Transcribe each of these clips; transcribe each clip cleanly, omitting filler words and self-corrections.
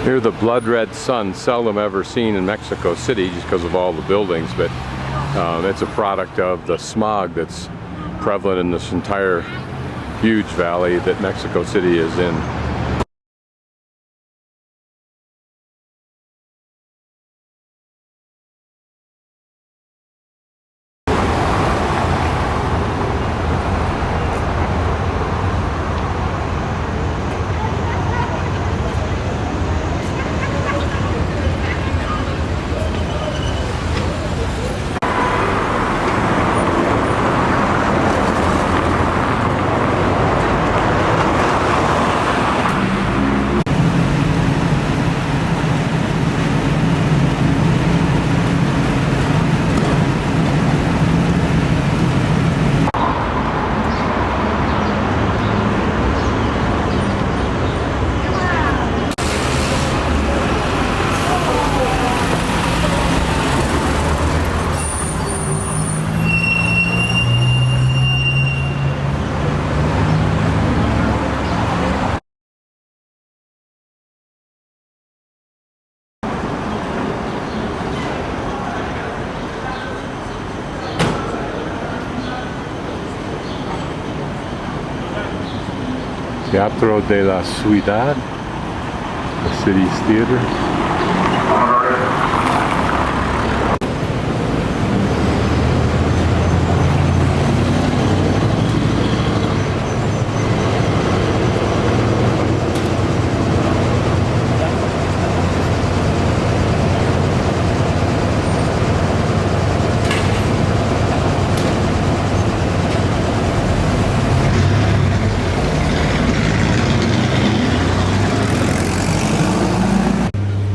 Here the blood red sun, seldom ever seen in Mexico City just because of all the buildings, but it's a product of the smog that's prevalent in this entire huge valley that Mexico City is in. Teatro de la Ciudad, the city's theater.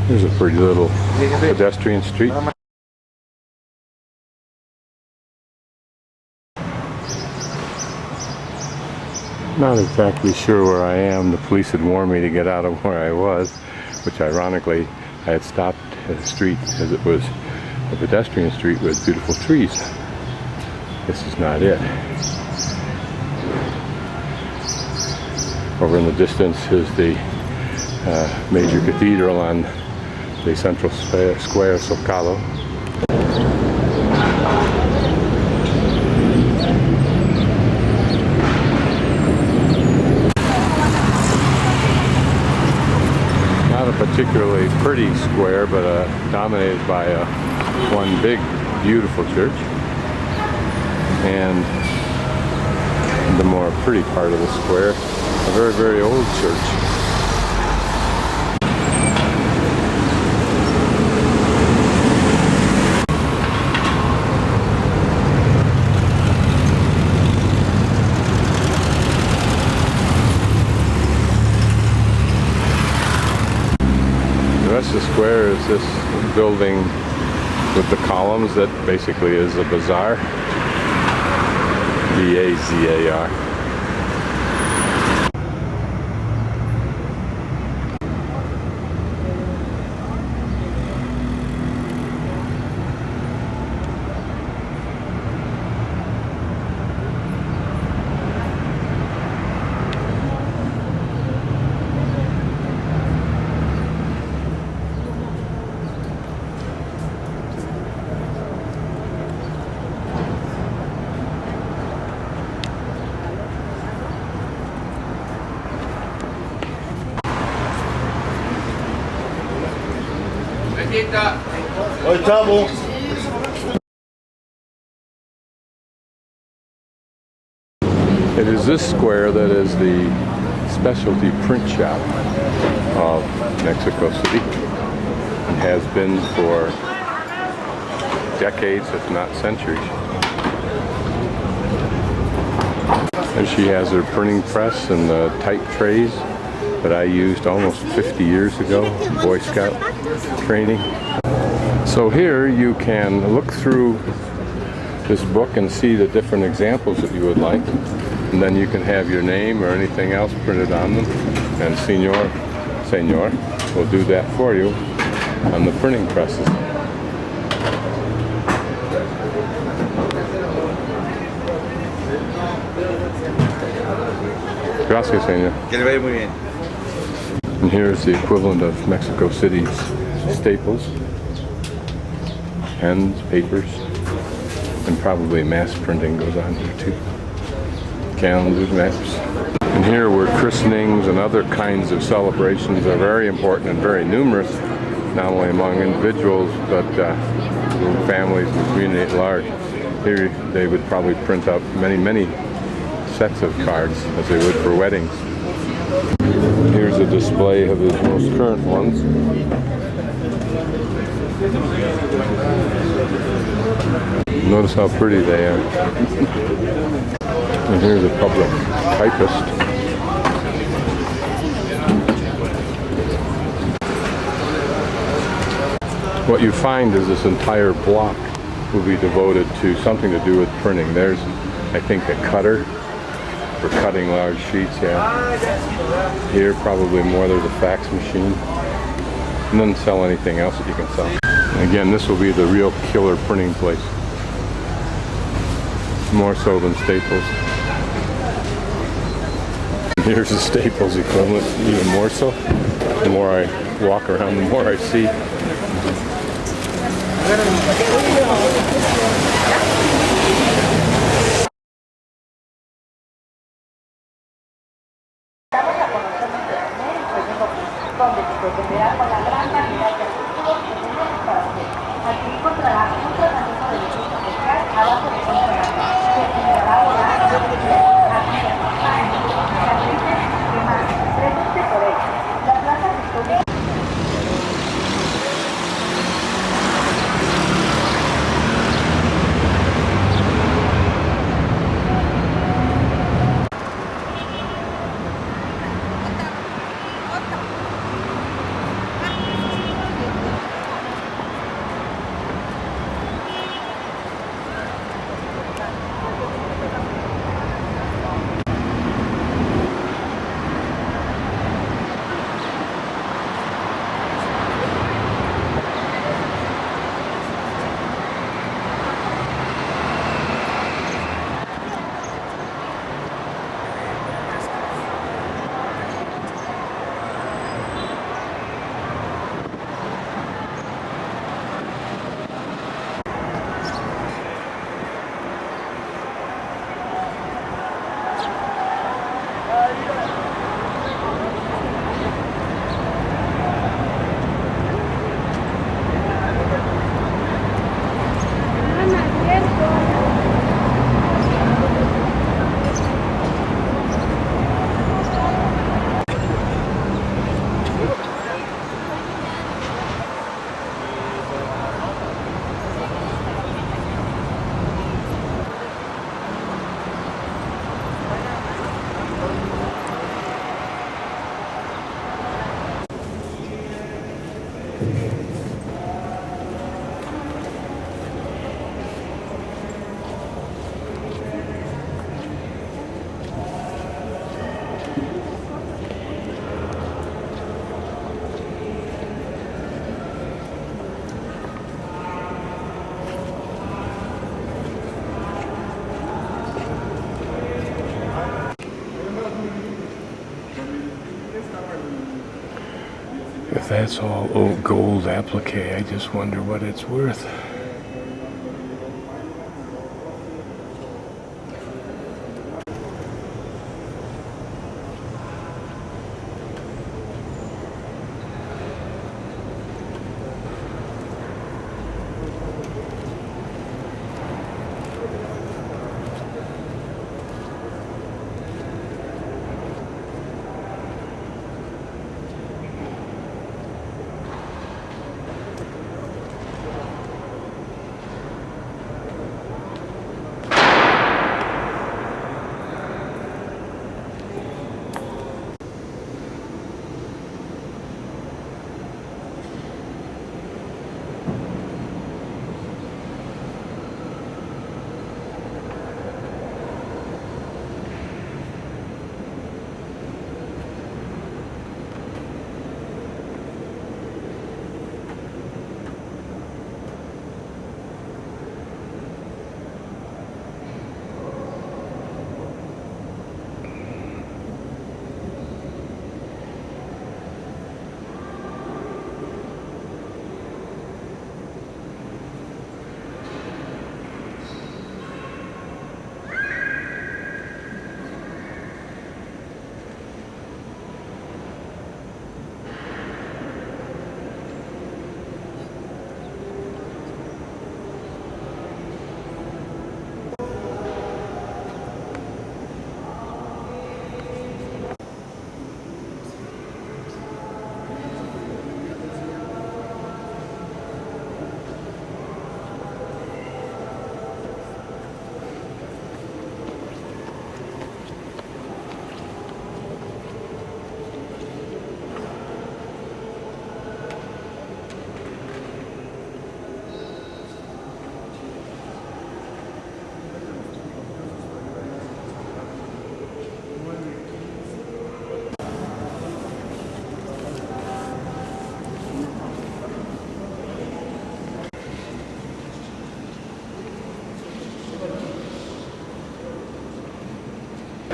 There's a pretty little pedestrian street. Not exactly sure where I am. The police had warned me to get out of where I was, which ironically I had stopped at a street as it was a pedestrian street with beautiful trees. This is not it. Over in the distance is the major cathedral on the central square, Zocalo. Not a particularly pretty square, but dominated by one big, beautiful church. And the more pretty part of the square, a very, very old church. The square is this building with the columns that basically is a bazaar. B-A-Z-A-R. It is this square that is the specialty print shop of Mexico City and has been for decades, if not centuries. And she has her printing press and the type trays that I used almost 50 years ago, Boy Scout training. So here you can look through this book and see the different examples that you would like, and then you can have your name or anything else printed on them, and Senor will do that for you on the printing presses. Gracias, señor. Que le vaya muy bien. And here's the equivalent of Mexico City's staples. Pens, papers, and probably mass printing goes on here too. Calendars, maps. And here where christenings and other kinds of celebrations are very important and very numerous, not only among individuals, but families and the community at large. Here they would probably print out many sets of cards as they would for weddings. Here's a display of his most current ones. Notice how pretty they are. And here's a public typist. What you find is this entire block will be devoted to something to do with printing. There's, I think, a cutter for cutting large sheets, yeah. Here, probably more, there's a fax machine. It doesn't sell anything else that you can sell. And again, this will be the real killer printing place. More so than Staples. And here's the Staples equivalent, even more so. The more I walk around, the more I see. Donde se dependerá con la gran cantidad de artículos que tenemos para usted. Aquí encontrará un tratamiento de belleza facial a base de consolar, que generará volar de arcillas, cicatrices y más. Pregunte por él. La plaza Victoria. If that's all old gold applique, I just wonder what it's worth.